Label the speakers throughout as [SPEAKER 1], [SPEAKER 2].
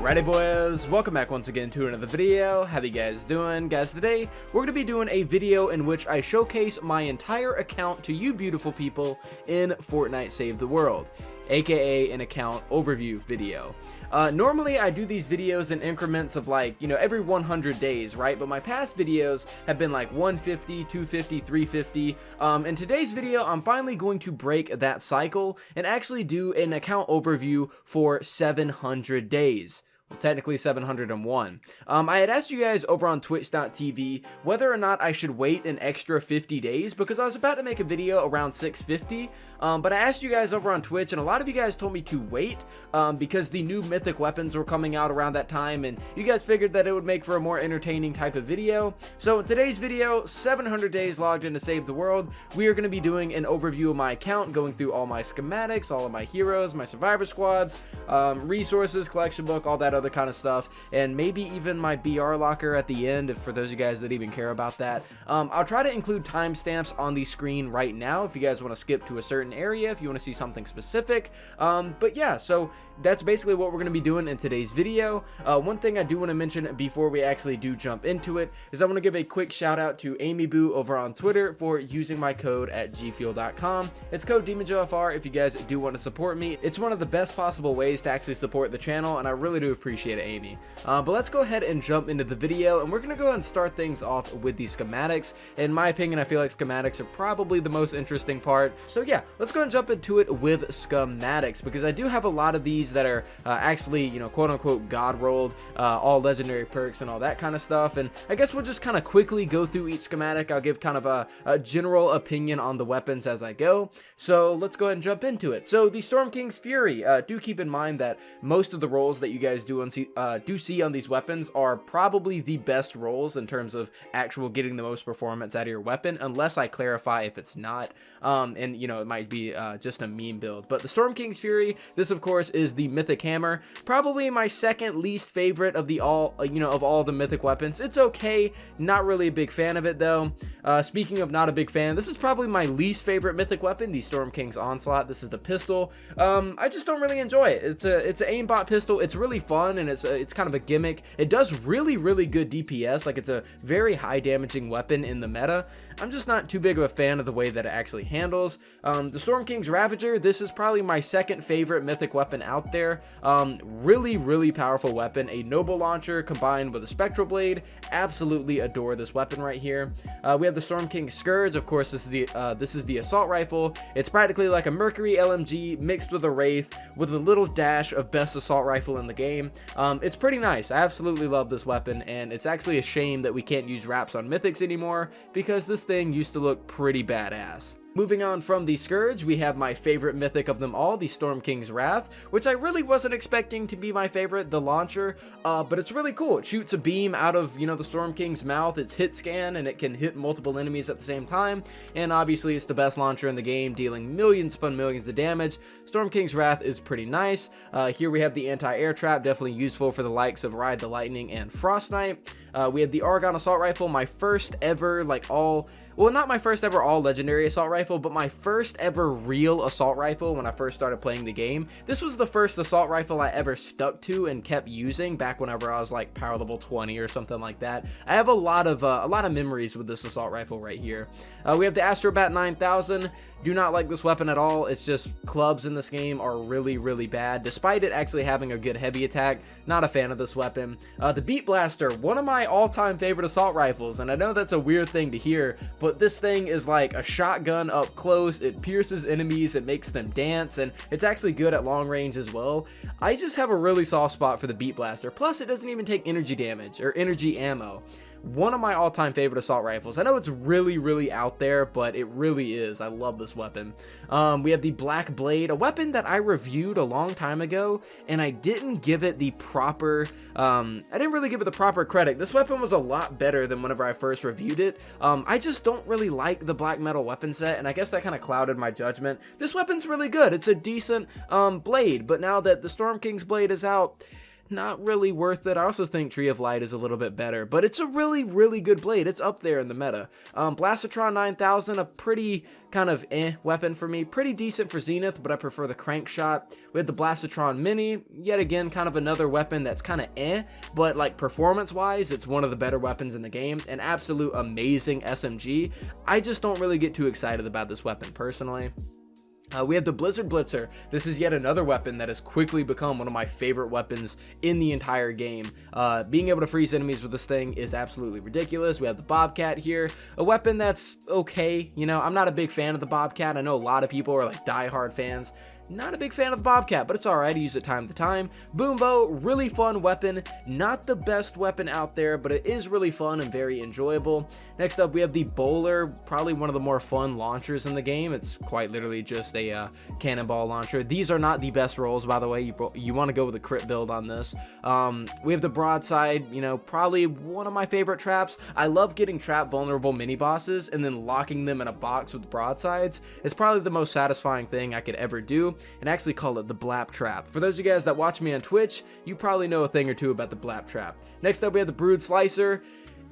[SPEAKER 1] Alrighty boys, welcome back once again to another video. How you guys doing? Guys, today we're going to be doing a video in which I showcase my entire account to you beautiful people in Fortnite Save the World, aka an account overview video. Normally I do these videos in increments of like, every 100 days, right? But my past videos have been like 150, 250, 350. In today's video, I'm finally going to break that cycle and actually do an account overview for 700 days. Technically 701. I had asked you guys over on twitch.tv whether or not I should wait an extra 50 days because I was about to make a video around 650, but I asked you guys over on Twitch and a lot of you guys told me to wait because the new mythic weapons were coming out around that time and you guys figured that it would make for a more entertaining type of video. So in today's video, 700 days logged in to save the world, we are going to be doing an overview of my account, going through all my schematics, all of my heroes, my survivor squads, resources, collection book, all that other kind of stuff, and maybe even my BR locker at the end, if for those of you guys that even care about that. I'll try to include timestamps on the screen right now if you guys want to skip to a certain area, if you want to see something specific. But yeah, so that's basically what we're going to be doing in today's video. One thing I do want to mention before we actually do jump into it is I want to give a quick shout out to Amy Boo over on Twitter for using my code at gfuel.com. It's code demonjoefr if you guys do want to support me. It's one of the best possible ways to actually support the channel, and I really do appreciate it, Amy. But let's go ahead and jump into the video, and we're going to go ahead and start things off with the schematics. In my opinion, I feel like schematics are probably the most interesting part. So yeah, let's go ahead and jump into it with schematics, because I do have a lot of these that are actually, quote unquote god rolled, all legendary perks and all that kind of stuff. And I guess we'll just kind of quickly go through each schematic. I'll give kind of a general opinion on the weapons as I go. So let's go ahead and jump into it. So the Storm King's Fury, do keep in mind that most of the rolls that you guys do see on these weapons are probably the best rolls in terms of actual getting the most performance out of your weapon, unless I clarify if it's not. And it might be just a meme build. But the Storm King's Fury, this of course is the mythic hammer, probably my second least favorite of the all the mythic weapons. It's okay, not really a big fan of it though. Speaking of not a big fan, this is probably my least favorite mythic weapon, the Storm King's Onslaught. This is the pistol. I just don't really enjoy it. It's an aimbot pistol. It's really fun and it's kind of a gimmick. It does really good DPS. Like, it's a very high damaging weapon in the meta. I'm just not too big of a fan of the way that it actually handles. The Storm King's Ravager, this is probably my second favorite mythic weapon out there. Really powerful weapon. A noble launcher combined with a spectral blade. Absolutely adore this weapon right here. We have the Storm King's Scourge. Of course, this is the assault rifle. It's practically like a Mercury LMG mixed with a Wraith with a little dash of best assault rifle in the game. It's pretty nice. I absolutely love this weapon, and it's actually a shame that we can't use wraps on mythics anymore because this thing used to look pretty badass. Moving on from the Scourge, we have my favorite mythic of them all, the Storm King's Wrath, which I really wasn't expecting to be my favorite, the launcher, but it's really cool. It shoots a beam out of, the Storm King's mouth. It's hit scan, and it can hit multiple enemies at the same time, and obviously it's the best launcher in the game, dealing millions upon millions of damage. Storm King's Wrath is pretty nice. Here we have the anti-air trap, definitely useful for the likes of Ride the Lightning and Frost Knight. We have the Argon Assault Rifle, my first ever, not my first ever all legendary assault rifle, but my first ever real assault rifle when I first started playing the game. This was the first assault rifle I ever stuck to and kept using back whenever I was like power level 20 or something like that. I have a lot of memories with this assault rifle right here. We have the Astrobat 9000. Do not like this weapon at all. It's just clubs in this game are really bad, despite it actually having a good heavy attack. Not a fan of this weapon. The Beat Blaster, one of my all-time favorite assault rifles, and I know that's a weird thing to hear, but this thing is like a shotgun up close. It pierces enemies, it makes them dance, and it's actually good at long range as well. I just have a really soft spot for the Beat Blaster. Plus, it doesn't even take energy damage or energy ammo. One of my all-time favorite assault rifles. I know it's really out there, but it really is. I love this weapon. We have the Black Blade, a weapon that I reviewed a long time ago, and I didn't give it the proper, credit. This weapon was a lot better than whenever I first reviewed it. I just don't really like the black metal weapon set, and I guess that kind of clouded my judgment. This weapon's really good. It's a decent blade, but now that the Storm King's blade is out, not really worth it. I also think Tree of Light is a little bit better, but it's a really, really good blade. It's up there in the meta. Blastotron 9000, a pretty kind of weapon for me. Pretty decent for Zenith, but I prefer the crank shot. We have the Blastotron Mini, yet again, kind of another weapon that's kind of but like performance-wise, it's one of the better weapons in the game. An absolute amazing SMG. I just don't really get too excited about this weapon personally. We have the Blizzard Blitzer. This is yet another weapon that has quickly become one of my favorite weapons in the entire game. Being able to freeze enemies with this thing is absolutely ridiculous. We have the Bobcat here, a weapon that's okay. You know, I'm not a big fan of the Bobcat. I know a lot of people are like diehard fans. Not a big fan of the Bobcat, but it's alright. I use it time to time. Boombo, really fun weapon. Not the best weapon out there, but it is really fun and very enjoyable. Next up, we have the Bowler, probably one of the more fun launchers in the game. It's quite literally just a cannonball launcher. These are not the best rolls, by the way. You want to go with a crit build on this. We have the Broadside, you know, probably one of my favorite traps. I love getting trap vulnerable mini bosses and then locking them in a box with broadsides. It's probably the most satisfying thing I could ever do, and actually call it the Blap Trap. For those of you guys that watch me on Twitch, you probably know a thing or two about the Blap Trap. Next up, we have the Brood Slicer.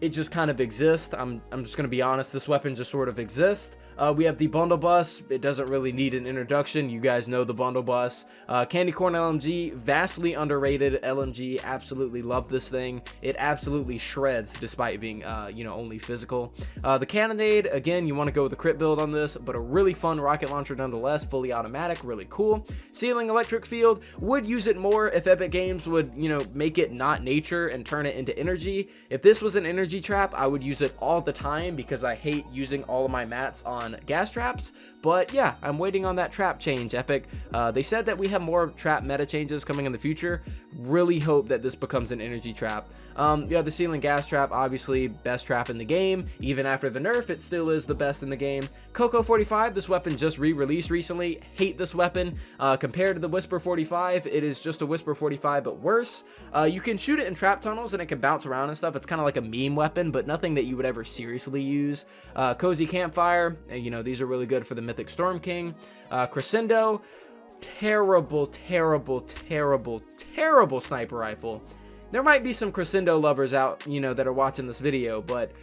[SPEAKER 1] It just kind of exists. I'm just going to be honest, this weapon just sort of exists. We have the Bundle Bus. It doesn't really need an introduction. You guys know the Bundle Bus. Candy Corn LMG, vastly underrated LMG. Absolutely love this thing. It absolutely shreds despite being, you know, only physical. The Cannonade, again, you want to go with a crit build on this, but a really fun rocket launcher nonetheless. Fully automatic, really cool. Ceiling Electric Field, would use it more if Epic Games would, you know, make it not nature and turn it into energy. If this was an energy trap, I would use it all the time because I hate using all of my mats on gas traps. But yeah, I'm waiting on that trap change, Epic. They said that we have more trap meta changes coming in the future. Really hope that this becomes an energy trap. You have the Ceiling Gas Trap, obviously best trap in the game. Even after the nerf, it still is the best in the game. Coco 45, this weapon just re-released recently. Hate this weapon. Compared to the Whisper 45, it is just a Whisper 45, but worse. You can shoot it in trap tunnels and it can bounce around and stuff. It's kind of like a meme weapon, but nothing that you would ever seriously use. Cozy Campfire, you know, these are really good for the Mythic Storm King. Crescendo, terrible, terrible, terrible, terrible sniper rifle. There might be some Crescendo lovers out, you know, that are watching this video, but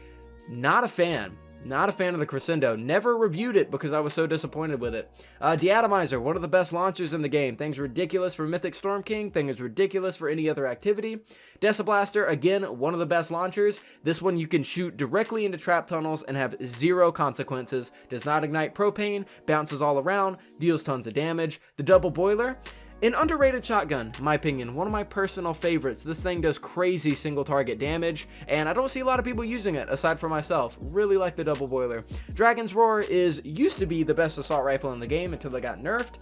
[SPEAKER 1] not a fan. Not a fan of the Crescendo. Never reviewed it because I was so disappointed with it. Deatomizer, one of the best launchers in the game. Thing's ridiculous for Mythic Storm King. Thing is ridiculous for any other activity. Deciblaster, again, one of the best launchers. This one you can shoot directly into trap tunnels and have zero consequences. Does not ignite propane, bounces all around, deals tons of damage. The Double Boiler, an underrated shotgun, in my opinion, one of my personal favorites. This thing does crazy single target damage, and I don't see a lot of people using it, aside from myself. Really like the Double Boiler. Dragon's Roar used to be the best assault rifle in the game until it got nerfed.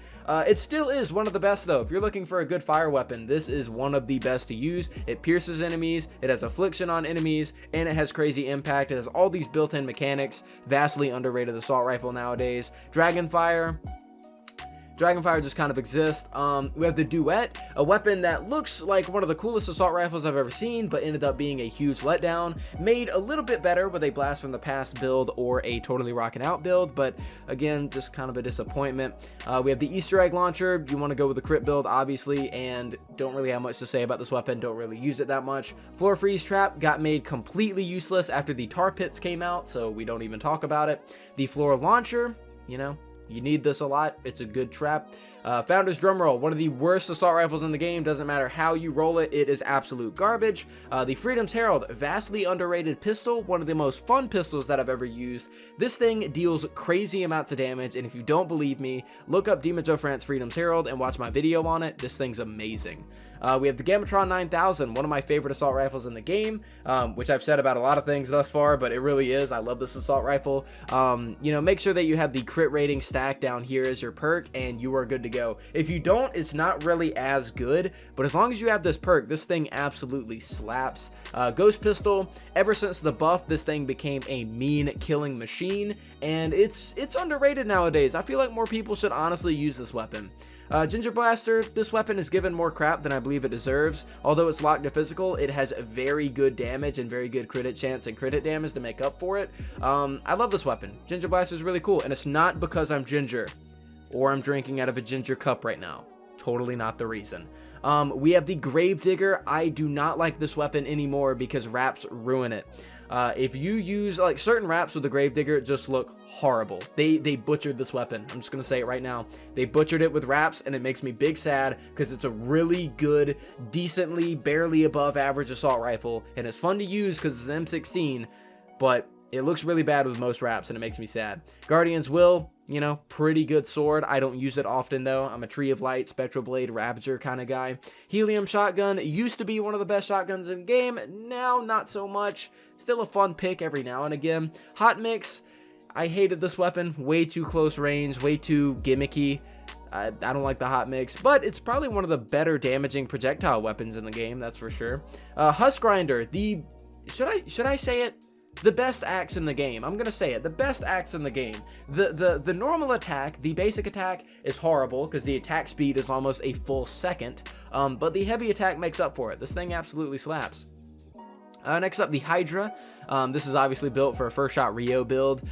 [SPEAKER 1] It still is one of the best though. If you're looking for a good fire weapon, this is one of the best to use. It pierces enemies, it has affliction on enemies, and it has crazy impact. It has all these built-in mechanics. Vastly underrated assault rifle nowadays. Dragonfire just kind of exists. We have the Duet, a weapon that looks like one of the coolest assault rifles I've ever seen, but ended up being a huge letdown. Made a little bit better with a Blast from the Past build or a Totally Rockin' Out build, but again, just kind of a disappointment. We have the Easter Egg Launcher. You want to go with the crit build, obviously, and don't really have much to say about this weapon. Don't really use it that much. Floor Freeze Trap got made completely useless after the Tar Pits came out, so we don't even talk about it. The Floor Launcher, you know, you need this a lot. It's a good trap. Founder's Drumroll, one of the worst assault rifles in the game. Doesn't matter how you roll it, it is absolute garbage. The Freedom's Herald, vastly underrated pistol. One of the most fun pistols that I've ever used. This thing deals crazy amounts of damage, and if you don't believe me, look up demonjoefrance Freedom's Herald and watch my video on it. This thing's amazing. We have the Gamatron 9000, one of my favorite assault rifles in the game, which I've said about a lot of things thus far, but it really is. I love this assault rifle. You know, make sure that you have the crit rating stacked down here as your perk, and you are good to go. If you don't, it's not really as good, but as long as you have this perk, this thing absolutely slaps. Ghost Pistol, ever since the buff, this thing became a mean killing machine, and it's underrated nowadays. I feel like more people should honestly use this weapon. Ginger Blaster, this weapon is given more crap than I believe it deserves. Although it's locked to physical, it has very good damage and very good crit chance and crit damage to make up for it. I love this weapon. Ginger Blaster is really cool, and it's not because I'm ginger or I'm drinking out of a ginger cup right now. Totally not the reason. We have the Gravedigger. I do not like this weapon anymore because wraps ruin it. If you use like certain wraps with the Gravedigger, just look horrible. They butchered this weapon. I'm just gonna say it right now. They butchered it with wraps, and it makes me big sad because it's a really good, decently, barely above average assault rifle, and it's fun to use because it's an M16, but it looks really bad with most wraps, and it makes me sad. Guardian's Will, you know, pretty good sword. I don't use it often, though. I'm a Tree of Light, Spectral Blade, Ravager kind of guy. Helium Shotgun used to be one of the best shotguns in the game. Now, not so much. Still a fun pick every now and again. Hot Mix, I hated this weapon. Way too close range, way too gimmicky. I don't like the Hot Mix, but it's probably one of the better damaging projectile weapons in the game, that's for sure. Husk Grinder, should I say it? The best axe in the game. I'm gonna say it. The best axe in the game. The normal attack, the basic attack, is horrible because the attack speed is almost a full second. But the heavy attack makes up for it. This thing absolutely slaps. Next up, the Hydra. This is obviously built for a first shot Rio build.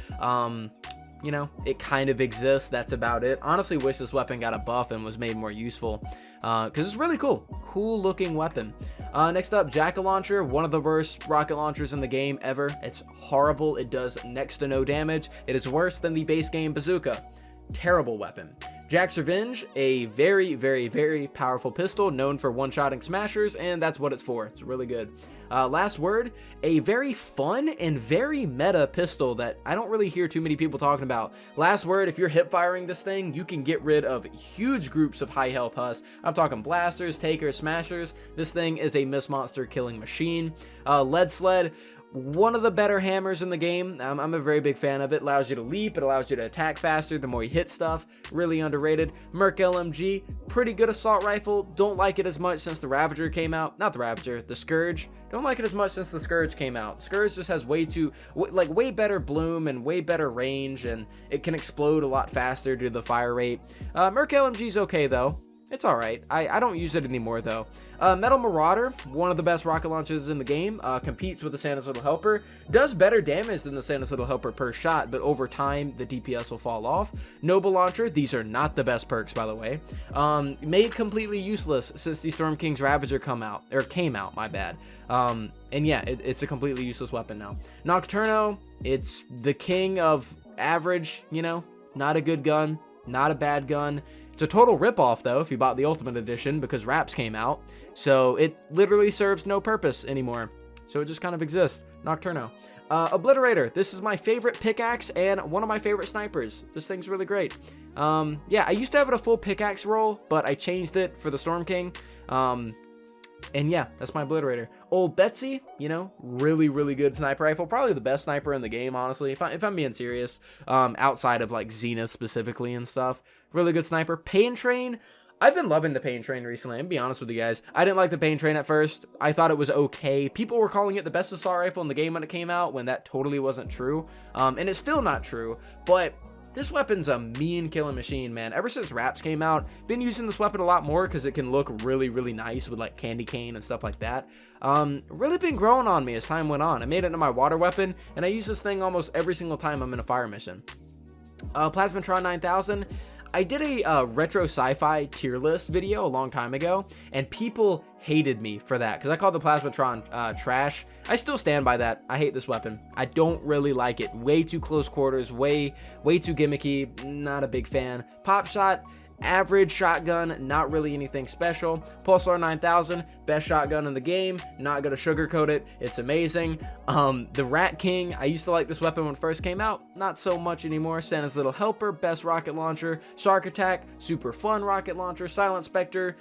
[SPEAKER 1] You know, it kind of exists. That's about it. Honestly, wish this weapon got a buff and was made more useful because it's really cool. Cool looking weapon. Next up, Jack-o'-Launcher, one of the worst rocket launchers in the game ever. It's horrible. It does next to no damage. It is worse than the base game bazooka. Terrible weapon. Jack's Revenge, a very, very, very powerful pistol known for one-shotting smashers, and that's what it's for. It's really good. Last Word, a very fun and very meta pistol that I don't really hear too many people talking about. Last Word, if you're hip firing this thing, you can get rid of huge groups of high health husks. I'm talking blasters, takers, smashers. This thing is a Miss Monster killing machine. Lead Sled, one of the better hammers in the game. I'm a very big fan of it. Allows you to leap. It allows you to attack faster the more you hit stuff. Really underrated. Merc LMG, pretty good assault rifle. Don't like it as much since the Ravager came out. Not the Ravager, the Scourge. Don't like it as much since the Scourge came out. Scourge just has way better bloom and way better range, and it can explode a lot faster due to the fire rate. Merc LMG's okay though. It's alright. I don't use it anymore though. Metal Marauder, one of the best rocket launchers in the game, competes with the Santa's Little Helper, does better damage than the Santa's Little Helper per shot, but over time the DPS will fall off. Noble Launcher, these are not the best perks by the way, made completely useless since the Storm King's Ravager came out, my bad. And yeah, it's a completely useless weapon now. Nocturno, it's the king of average, you know, not a good gun, not a bad gun. It's a total ripoff though if you bought the Ultimate Edition because wraps came out, so it literally serves no purpose anymore. So it just kind of exists. Nocturno. Obliterator. This is my favorite pickaxe and one of my favorite snipers. This thing's really great. Yeah, I used to have it a full pickaxe roll, but I changed it for the Storm King. And yeah, that's my Obliterator. Old Betsy, you know, really, really good sniper rifle. Probably the best sniper in the game, honestly, if I'm being serious. Outside of like Zenith specifically and stuff. Really good sniper. Pain Train. I've been loving the Pain Train recently. I'm gonna be honest with you guys. I didn't like the Pain Train at first. I thought it was okay. People were calling it the best assault rifle in the game when it came out, when that totally wasn't true. And it's still not true, but this weapon's a mean killing machine, man. Ever since wraps came out, been using this weapon a lot more because it can look really, really nice with like candy cane and stuff like that. Really been growing on me as time went on. I made it into my water weapon, and I use this thing almost every single time I'm in a fire mission. Plasmatron 9000. I did a retro sci-fi tier list video a long time ago, and people hated me for that because I called the Plasmatron trash. I still stand by that. I hate this weapon. I don't really like it. Way too close quarters, way too gimmicky. Not a big fan. Pop Shot, average shotgun, not really anything special. Pulsar 9000, best shotgun in the game. Not gonna sugarcoat it. It's amazing. The Rat King, I used to like this weapon when it first came out. Not so much anymore. Santa's Little Helper, best rocket launcher. Shark Attack, super fun rocket launcher. Silent Spectre,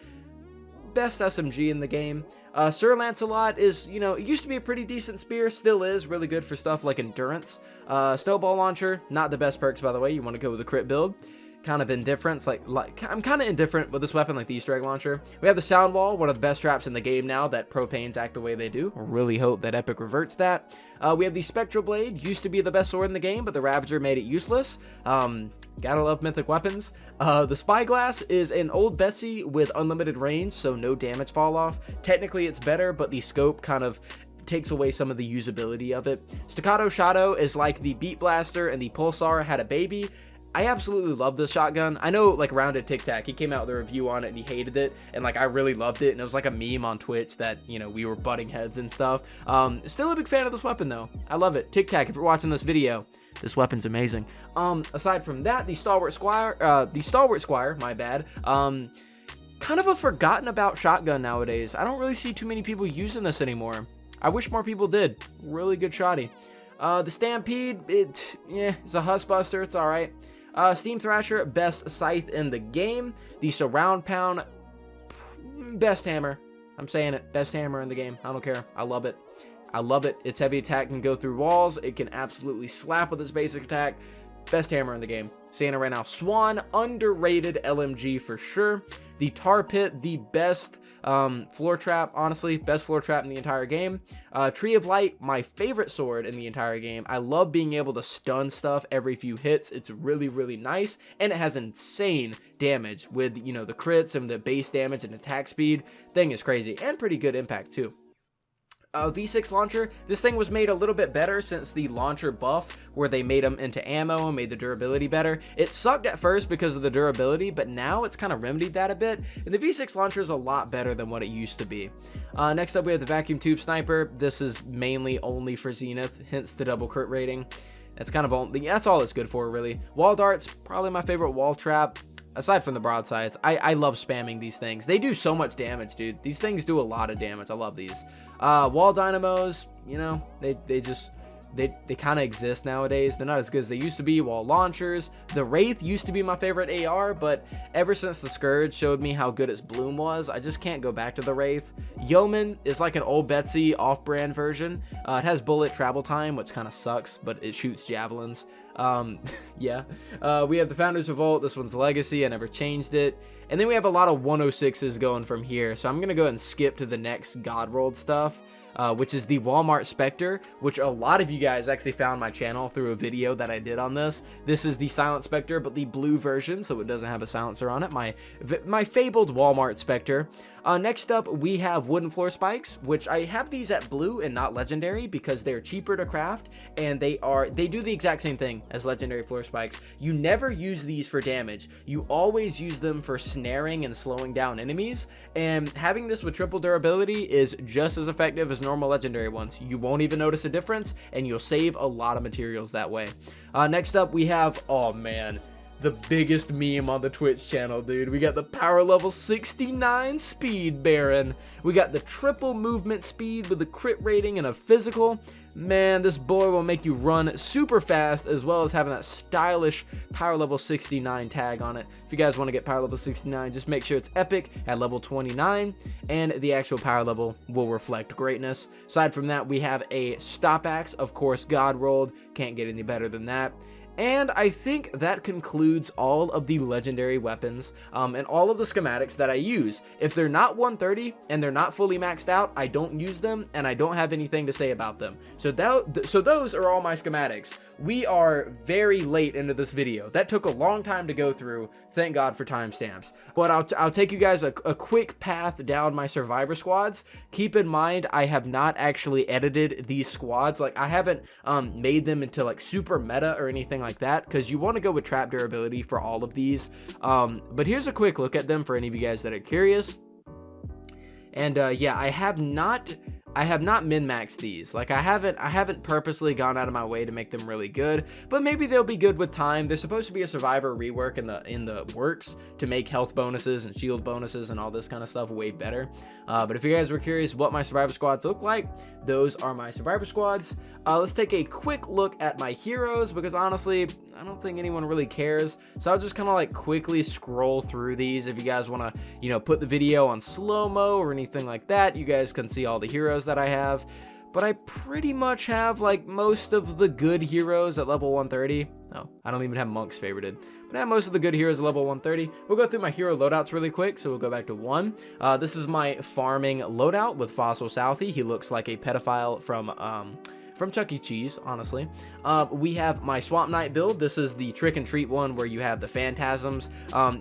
[SPEAKER 1] best SMG in the game. Sir Lancelot is, you know, it used to be a pretty decent spear, still is really good for stuff like endurance. Snowball Launcher, not the best perks by the way. You want to go with a crit build. Kind of indifferent. Like I'm kind of indifferent with this weapon, like the Easter egg launcher. We have the Sound Wall, one of the best traps in the game now that propanes act the way they do. I really hope that Epic reverts that. We have the Spectral Blade, used to be the best sword in the game, but the Ravager made it useless. Gotta love mythic weapons. The Spyglass is an old Betsy with unlimited range, so no damage fall off. Technically it's better, but the scope kind of takes away some of the usability of it. Staccato Shadow is like the Beat Blaster and the Pulsar had a baby. I absolutely love this shotgun. I know, like, Rounded Tic Tac, he came out with a review on it and he hated it, and like I really loved it, and it was like a meme on Twitch that, you know, we were butting heads and stuff. Still a big fan of this weapon though. I love it. Tic Tac, if you're watching this video, this weapon's amazing. Aside from that, the Stalwart Squire, my bad. Kind of a forgotten about shotgun nowadays. I don't really see too many people using this anymore. I wish more people did. Really good shotty. The Stampede, it's a husbuster. It's all right. Steam Thrasher, best scythe in the game. The Surround Pound, best hammer. I'm saying it, best hammer in the game. I don't care. I love it. I love it. Its heavy attack can go through walls. It can absolutely slap with its basic attack. Best hammer in the game. Saying it right now. Swan, underrated LMG for sure. The Tar Pit, the best floor trap, honestly, best floor trap in the entire game. Tree of Light, my favorite sword in the entire game. I love being able to stun stuff every few hits. It's really, really nice, and it has insane damage with, you know, the crits and the base damage and attack speed. Thing is crazy, and pretty good impact too. V6 launcher, this thing was made a little bit better since the launcher buff where they made them into ammo and made the durability better. It sucked at first because of the durability, but now it's kind of remedied that a bit, and the V6 launcher is a lot better than what it used to be. Next up we have the vacuum tube sniper. This is mainly only for Zenith, hence the double crit rating. That's kind of that's all it's good for, really. Wall darts, probably my favorite wall trap. Aside from the broadsides, I love spamming these things. They do so much damage, dude. These things do a lot of damage. I love these. Wall dynamos, you know, they kind of exist nowadays. They're not as good as they used to be. Wall launchers. The Wraith used to be my favorite AR, but ever since the Scourge showed me how good its bloom was, I just can't go back to the Wraith. Yeoman is like an old Betsy off-brand version. It has bullet travel time, which kind of sucks, but it shoots javelins. Yeah. We have the Founders Revolt. This one's Legacy. I never changed it. And then we have a lot of 106s going from here. So I'm going to go ahead and skip to the next God Rolled stuff. Which is the Walmart Spectre, which a lot of you guys actually found my channel through a video that I did on this. This is the Silent Spectre, but the blue version, so it doesn't have a silencer on it. My fabled Walmart Spectre. Next up, we have wooden floor spikes, which I have these at blue and not legendary because they're cheaper to craft, and they do the exact same thing as legendary floor spikes. You never use these for damage. You always use them for snaring and slowing down enemies, and having this with triple durability is just as effective as normal legendary ones. You won't even notice a difference, and you'll save a lot of materials that way. Next up, we have, oh man, the biggest meme on the Twitch channel, dude. We got the power level 69 speed Baron. We got the triple movement speed with a crit rating and a physical. Man, this boy will make you run super fast, as well as having that stylish power level 69 tag on it. If you guys want to get power level 69, just make sure it's epic at level 29, and the actual power level will reflect greatness. Aside from that, we have a stop axe, of course, God rolled. Can't get any better than that. And I think that concludes all of the legendary weapons and all of the schematics that I use. If they're not 130 and they're not fully maxed out, I don't use them, and I don't have anything to say about them. So those are all my schematics. We are very late into this video. That took a long time to go through. Thank God for timestamps. But I'll take you guys a quick path down my survivor squads. Keep in mind, I have not actually edited these squads. Like, I haven't made them into like super meta or anything like that, because you want to go with trap durability for all of these. But here's a quick look at them for any of you guys that are curious. And yeah, I have not min-maxed these. Like, I haven't purposely gone out of my way to make them really good, but maybe they'll be good with time. There's supposed to be a survivor rework in the works to make health bonuses and shield bonuses and all this kind of stuff way better. But if you guys were curious what my survivor squads look like, those are my survivor squads. Let's take a quick look at my heroes, because honestly, I don't think anyone really cares. So I'll just kind of like quickly scroll through these. If you guys want to, you know, put the video on slow-mo or anything like that, you guys can see all the heroes that I have. But I pretty much have like most of the good heroes at level 130. No, I don't even have monks favorited, but I have most of the good heroes at level 130. We'll go through my hero loadouts really quick. So we'll go back to 1. This is my farming loadout with Fossil Southie. He looks like a pedophile from from Chuck E. Cheese, honestly. We have my Swamp Knight build. This is the trick and treat one where you have the phantasms.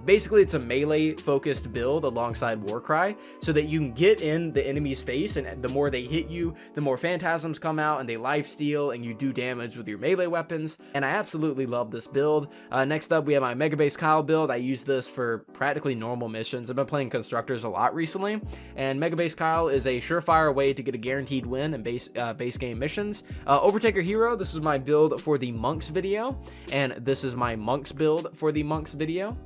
[SPEAKER 1] Basically, it's a melee focused build alongside Warcry so that you can get in the enemy's face, and the more they hit you, the more phantasms come out and they lifesteal and you do damage with your melee weapons. And I absolutely love this build. Next up, we have my Mega Base Kyle build. I use this for practically normal missions. I've been playing Constructors a lot recently, and Mega Base Kyle is a surefire way to get a guaranteed win in base game missions. Overtaker Hero, this is my build for the Monks video, and this is my Monks build for the Monks video.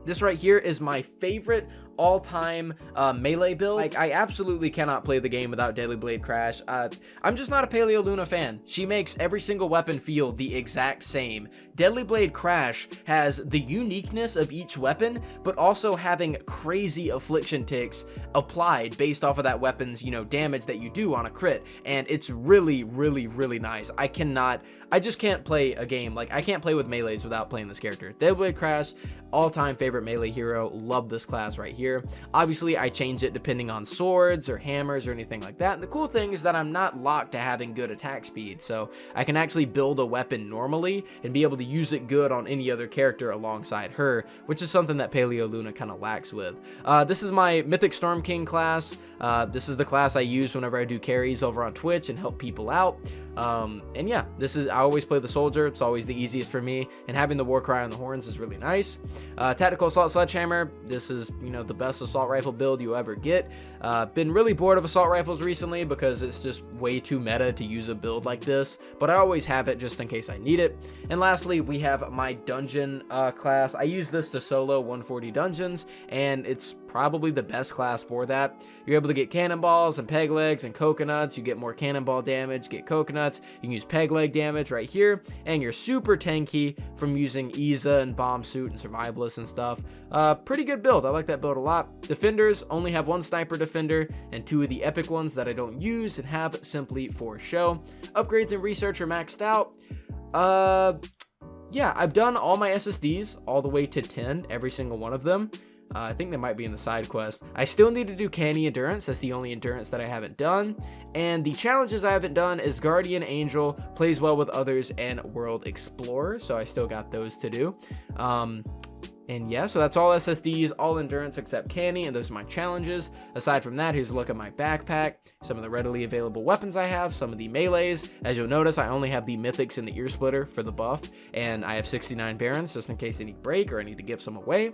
[SPEAKER 1] This right here is my favorite all-time melee build. Like, I absolutely cannot play the game without Deadly Blade Crash. I'm just not a Paleo Luna fan. She makes every single weapon feel the exact same. Deadly Blade Crash has the uniqueness of each weapon, but also having crazy affliction ticks applied based off of that weapon's, you know, damage that you do on a crit, and it's really, really, really nice. I just can't play a game, like, I can't play with melees without playing this character. Deadly Blade Crash, all-time favorite melee hero. Love this class right here. Obviously, I change it depending on swords or hammers or anything like that. And the cool thing is that I'm not locked to having good attack speed, so I can actually build a weapon normally and be able to use it good on any other character alongside her, which is something that Paleo Luna kind of lacks with. This is my Mythic Storm King class. This is the class I use whenever I do carries over on Twitch and help people out. And yeah, I always play the soldier. It's always the easiest for me, and having the Warcry on the horns is really nice. Tactical Assault Sledgehammer, this is, you know, the best assault rifle build you ever get. Been really bored of assault rifles recently because it's just way too meta to use a build like this, but I always have it just in case I need it. And lastly, we have my dungeon class. I use this to solo 140 dungeons, and it's probably the best class for that. You're able to get cannonballs and peg legs and coconuts. You get more cannonball damage, get coconuts. You can use peg leg damage right here, and you're super tanky from using Iza and Bomb Suit and Survivalists and stuff. Pretty good build. I like that build a lot. Defenders only have one sniper defender and two of the epic ones that I don't use and have simply for show. Upgrades and research are maxed out. Yeah, I've done all my SSDs all the way to 10, every single one of them. I think they might be in the side quest. I still need to do Canny Endurance. That's the only endurance that I haven't done. And the challenges I haven't done is Guardian Angel, Plays Well with Others, and World Explorer. So I still got those to do. And yeah, so that's all SSDs, all endurance except Canny, and those are my challenges. Aside from that, here's a look at my backpack, some of the readily available weapons I have, some of the melees. As you'll notice, I only have the Mythics and the Ear Splitter for the buff, and I have 69 Barons just in case they need break or I need to give some away.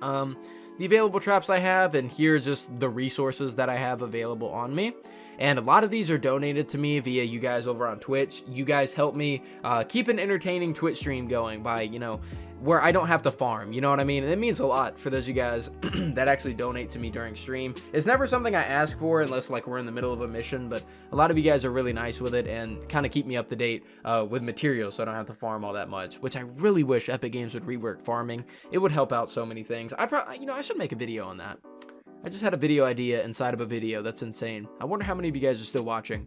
[SPEAKER 1] The available traps I have, and here are just the resources that I have available on me. And a lot of these are donated to me via you guys over on Twitch. You guys help me keep an entertaining Twitch stream going by, you know, where I don't have to farm, you know what I mean? And it means a lot for those of you guys that actually donate to me during stream. It's never something I ask for unless like we're in the middle of a mission, but a lot of you guys are really nice with it and kind of keep me up to date with materials so I don't have to farm all that much, which I really wish Epic Games would rework farming. It would help out so many things. I should make a video on that. I just had a video idea inside of a video. That's insane. I wonder how many of you guys are still watching.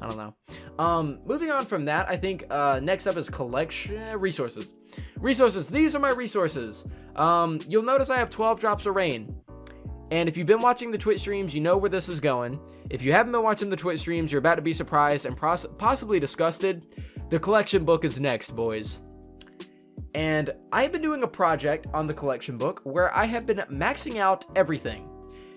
[SPEAKER 1] I don't know. Moving on from that, I think next up is collection resources. Resources. These are my resources. You'll notice I have 12 drops of rain. And if you've been watching the Twitch streams, you know where this is going. If you haven't been watching the Twitch streams, you're about to be surprised and possibly disgusted. The collection book is next, boys. And I've been doing a project on the collection book where I have been maxing out everything.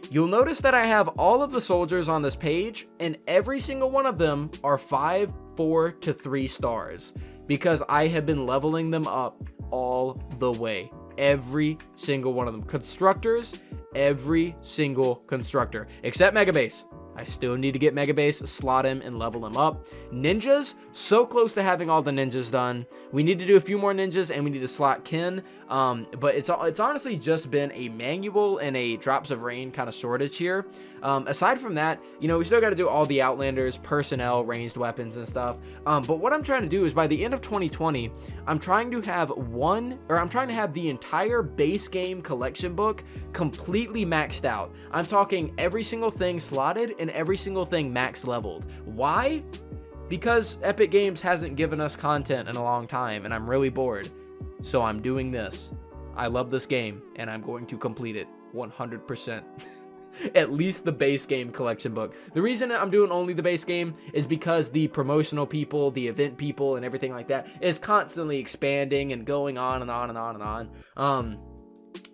[SPEAKER 1] You'll notice that I have all of the soldiers on this page, and every single one of them are 5, 4 to 3 stars because I have been leveling them up all the way. Every single one of them. Constructors, every single constructor except Mega Base. I still need to get Mega Base, slot him, and level him up. Ninjas, so close to having all the ninjas done. We need to do a few more ninjas, and we need to slot Kin. But it's honestly just been a manual and a drops of rain kind of shortage here. Aside from that, you know, we still got to do all the Outlanders, personnel, ranged weapons, and stuff. But what I'm trying to do is by the end of 2020, I'm trying to have the entire base game collection book completely maxed out. I'm talking every single thing slotted and every single thing max leveled. Why? Because Epic Games hasn't given us content in a long time, and I'm really bored. So I'm doing this. I love this game, and I'm going to complete it 100%. at least the base game collection book. The reason I'm doing only the base game is because the promotional people, the event people, and everything like that is constantly expanding and going on and on and on and on.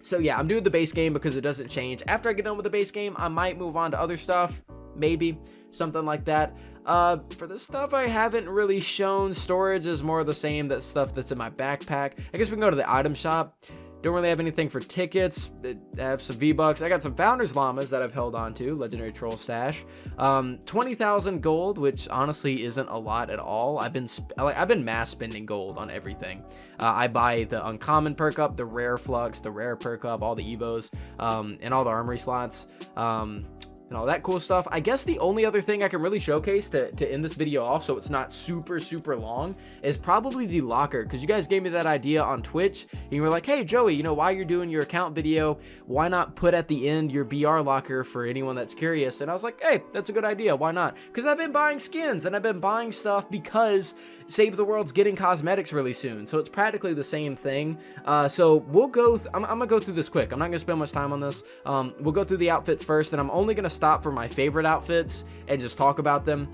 [SPEAKER 1] So yeah, I'm doing the base game because it doesn't change. After I get done with the base game, I might move on to other stuff, maybe something like that. For the stuff I haven't really shown, storage is more of the same. That stuff that's in my backpack. I guess we can go to the item shop. Don't really have anything for tickets. I have some V-Bucks. I got some Founders Llamas that I've held on to. Legendary Troll Stash. 20,000 gold, which honestly isn't a lot at all. I've been mass spending gold on everything. I buy the uncommon perk up, the rare flux, the rare perk up, all the evos, and all the armory slots. And all that cool stuff. I guess the only other thing I can really showcase to end this video off so it's not super long is probably the locker, because you guys gave me that idea on Twitch and you were like, hey Joey, you know, while you're doing your account video, why not put at the end your BR locker for anyone that's curious? And I was like, hey, that's a good idea, why not? Because I've been buying skins and I've been buying stuff because Save the World's getting cosmetics really soon, so it's practically the same thing. So we'll go I'm gonna go through this quick. I'm not gonna spend much time on this. We'll go through the outfits first, and I'm only gonna stop for my favorite outfits and just talk about them.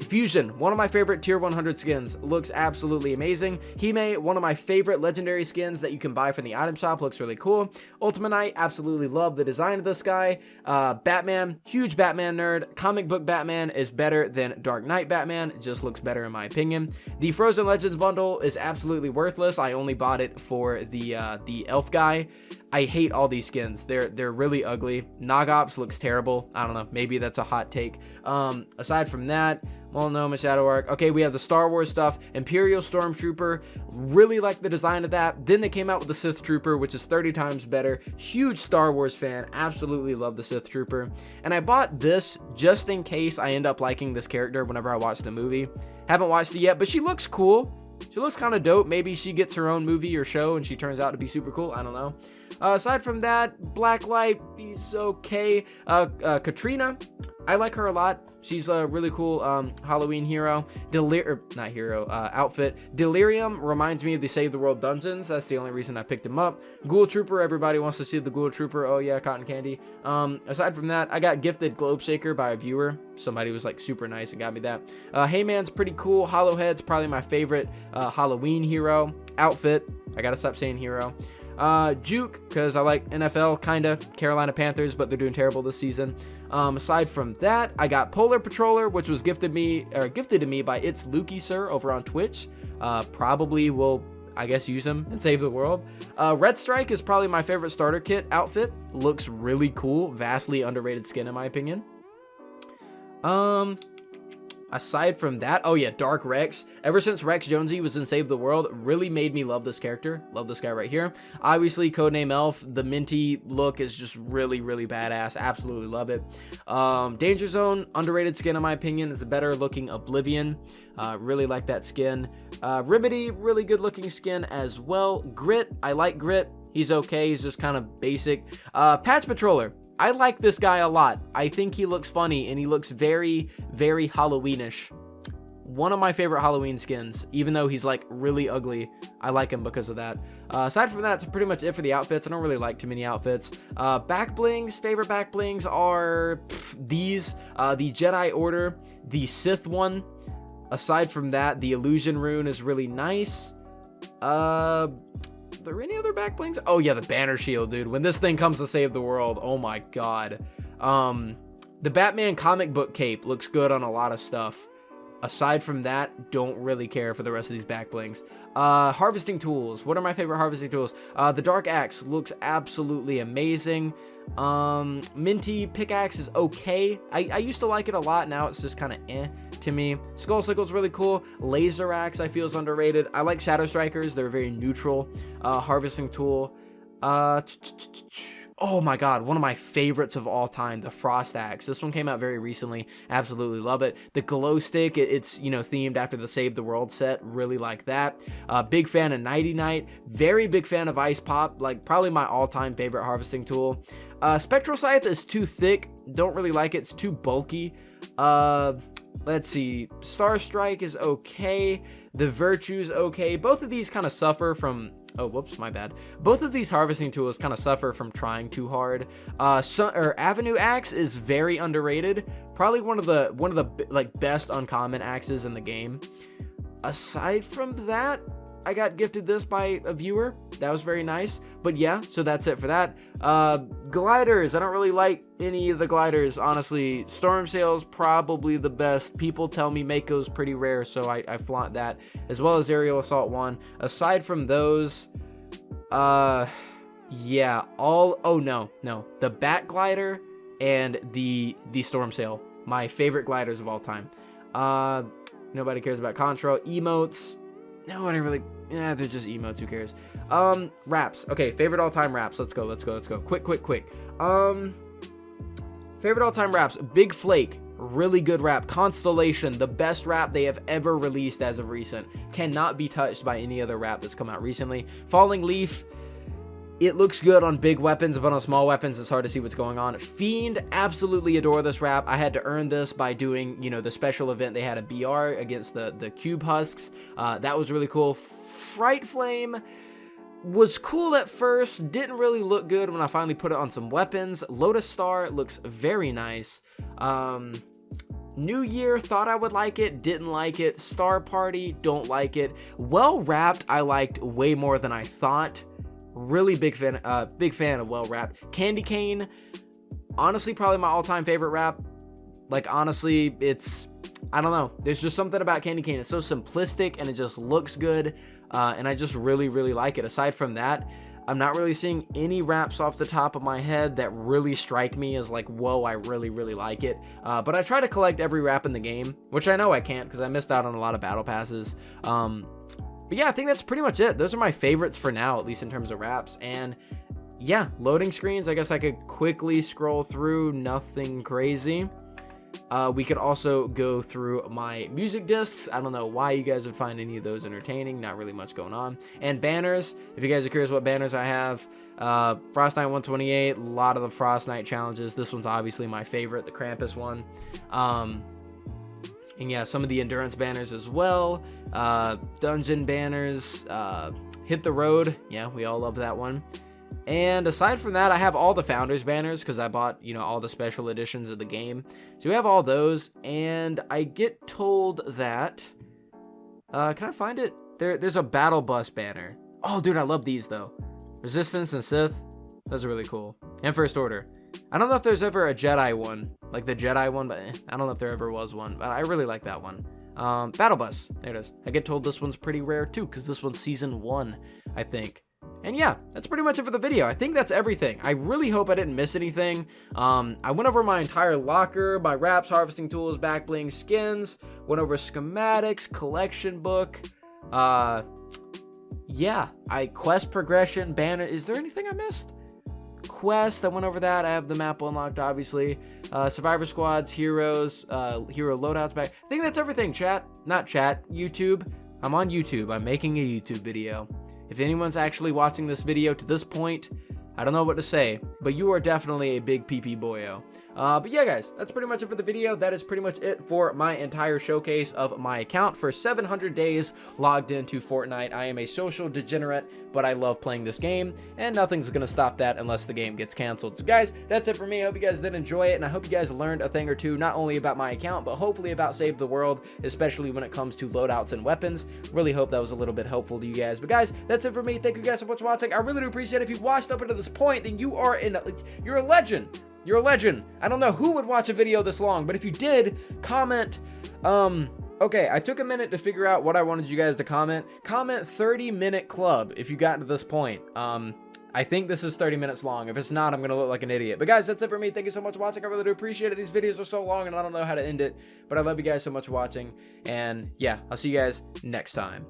[SPEAKER 1] Fusion, one of my favorite tier 100 skins, looks absolutely amazing. Hime, one of my favorite legendary skins that you can buy from the item shop, looks really cool. Ultimate Knight, absolutely love the design of this guy. Batman, huge Batman nerd. Comic book Batman is better than Dark Knight Batman, it just looks better in my opinion. The Frozen Legends bundle is absolutely worthless. I only bought it for the elf guy. I hate all these skins. They're really ugly. Nogops looks terrible. I don't know, maybe that's a hot take. Aside from that, well, no, my Shadow Arc. Okay, we have the Star Wars stuff. Imperial Stormtrooper, really like the design of that. Then they came out with the Sith Trooper, which is 30 times better. Huge Star Wars fan, absolutely love the Sith Trooper. And I bought this just in case I end up liking this character whenever I watch the movie. Haven't watched it yet, but she looks cool. She looks kind of dope. Maybe she gets her own movie or show and she turns out to be super cool. I don't know. Aside from that, Blacklight is okay. Katrina, I like her a lot. She's a really cool Halloween hero. Outfit. Delirium reminds me of the Save the World dungeons. That's the only reason I picked him up. Ghoul Trooper, everybody wants to see the Ghoul Trooper. Oh yeah, cotton candy. Aside from that, I got gifted Globe Shaker by a viewer. Somebody was like super nice and got me that. Heyman's pretty cool. Hollowhead's probably my favorite Halloween hero. Outfit, I gotta stop saying hero. Juke, because I like NFL, kinda. Carolina Panthers, but they're doing terrible this season. Aside from that, I got Polar Patroller, which was gifted to me by It's Lukey Sir over on Twitch. Probably will, I guess, use him and save the world. Red Strike is probably my favorite starter kit outfit. Looks really cool. Vastly underrated skin in my opinion. Aside from that, oh yeah, Dark Rex. Ever since Rex Jonesy was in Save the World, really made me love this character. Love this guy right here. Obviously, Codename Elf, the minty look is just really badass. Absolutely love it. Danger Zone, underrated skin in my opinion. It's a better looking Oblivion. Really like that skin. Remedy, really good looking skin as well. Grit, I like Grit. He's okay, he's just kind of basic. Patch Patroller. I like this guy a lot. I think he looks funny and he looks very Halloweenish. One of my favorite Halloween skins, even though he's like really ugly. I like him because of that. Aside from that, that's pretty much it for the outfits. I don't really like too many outfits. Back blings, favorite back blings are these. The Jedi Order, the Sith one. Aside from that, the Illusion Rune is really nice. Are there any other back blings? Oh yeah, the Banner Shield, dude. When this thing comes to save the world, oh my god. The Batman comic book cape looks good on a lot of stuff. Aside from that, don't really care for the rest of these back blings. Harvesting tools. What are my favorite harvesting tools? The Dark Axe looks absolutely amazing. Minty pickaxe is okay. I used to like it a lot. Now it's just kind of eh to me. Skull Sickle's really cool. Laser Axe I feel is underrated. I like Shadow Strikers. They're very neutral. Harvesting tool. Oh my god, one of my favorites of all time, the Frost Axe. This one came out very recently. Absolutely love it. The Glow Stick, it's, you know, themed after the Save the World set. Really like that. Big fan of Nighty Night. Very big fan of Ice Pop. Like, probably my all-time favorite harvesting tool. Spectral Scythe is too thick. Don't really like it. It's too bulky. Let's see. Star Strike is okay. The Virtue's okay. Both of these kind of suffer from, oh, whoops, my bad. Both of these harvesting tools kind of suffer from trying too hard. Avenue Axe is very underrated. Probably one of the like best uncommon axes in the game. Aside from that, I got gifted this by a viewer. That was very nice. But yeah, so that's it for that. Gliders. I don't really like any of the gliders, honestly. Storm Sail's probably the best. People tell me Mako's pretty rare, so I flaunt that. As well as Aerial Assault 1. Aside from those, yeah, oh no. The Bat Glider and the Storm Sail. My favorite gliders of all time. Nobody cares about Contra. Emotes. Nobody really, they're just emotes, who cares? Raps. Okay, favorite all-time raps. Let's go. Quick. Favorite all-time raps. Big Flake, really good rap. Constellation, the best rap they have ever released as of recent. Cannot be touched by any other rap that's come out recently. Falling Leaf, it looks good on big weapons, but on small weapons, it's hard to see what's going on. Fiend, absolutely adore this rap. I had to earn this by doing, the special event. They had a BR against the Cube Husks. That was really cool. Fright Flame was cool at first. Didn't really look good when I finally put it on some weapons. Lotus Star looks very nice. New Year, thought I would like it, didn't like it. Star Party, don't like it. Well Wrapped, I liked way more than I thought. Really big fan of Well Wrapped. Candy Cane, honestly, probably my all-time favorite rap. Like, honestly, I don't know. There's just something about Candy Cane. It's so simplistic and it just looks good. And I just really, really like it. Aside from that, I'm not really seeing any raps off the top of my head that really strike me as like, whoa, I really, really like it. But I try to collect every rap in the game, which I know I can't because I missed out on a lot of battle passes. But yeah, I think that's pretty much it. Those are my favorites for now, at least in terms of raps. And yeah, loading screens, I guess I could quickly scroll through, nothing crazy. We could also go through my music discs. I don't know why you guys would find any of those entertaining. Not really much going on. And banners, if you guys are curious what banners I have, Frost Knight 128, a lot of the Frost Knight challenges. This one's obviously my favorite, the Krampus one. And yeah, some of the endurance banners as well. Dungeon banners. Hit the Road. Yeah, we all love that one. And aside from that, I have all the Founders banners because I bought, all the special editions of the game. So we have all those. And I get told that... can I find it? There's a Battle Bus banner. Oh, dude, I love these, though. Resistance and Sith. Those are really cool. And First Order. I don't know if there's ever a Jedi one, like the Jedi one, but I don't know if there ever was one, but I really like that one. Battle Bus, there it is. I get told this one's pretty rare too, because this one's Season 1, I think. And yeah, that's pretty much it for the video. I think that's everything. I really hope I didn't miss anything. I went over my entire locker, my wraps, harvesting tools, back bling, skins, went over schematics, collection book. Yeah, quest progression, banner. Is there anything I missed? Quest, I went over that. I have the map unlocked, obviously. Survivor Squads, Heroes, Hero Loadouts back. I think that's everything, chat. Not chat, YouTube. I'm on YouTube. I'm making a YouTube video. If anyone's actually watching this video to this point, I don't know what to say, but you are definitely a big PP boyo. But yeah, guys, that's pretty much it for the video. That is pretty much it for my entire showcase of my account for 700 days logged into Fortnite. I am a social degenerate, but I love playing this game, and nothing's going to stop that unless the game gets canceled. So guys, that's it for me. I hope you guys did enjoy it, and I hope you guys learned a thing or two, not only about my account, but hopefully about Save the World, especially when it comes to loadouts and weapons. Really hope that was a little bit helpful to you guys. But guys, that's it for me. Thank you guys so much for watching. I really do appreciate it. If you've watched up until this point, then you're a legend. You're a legend. I don't know who would watch a video this long, but if you did, comment, okay, I took a minute to figure out what I wanted you guys to comment. Comment 30-minute club if you got to this point. I think this is 30 minutes long. If it's not, I'm going to look like an idiot. But guys, that's it for me. Thank you so much for watching. I really do appreciate it. These videos are so long and I don't know how to end it, but I love you guys so much for watching. And yeah, I'll see you guys next time.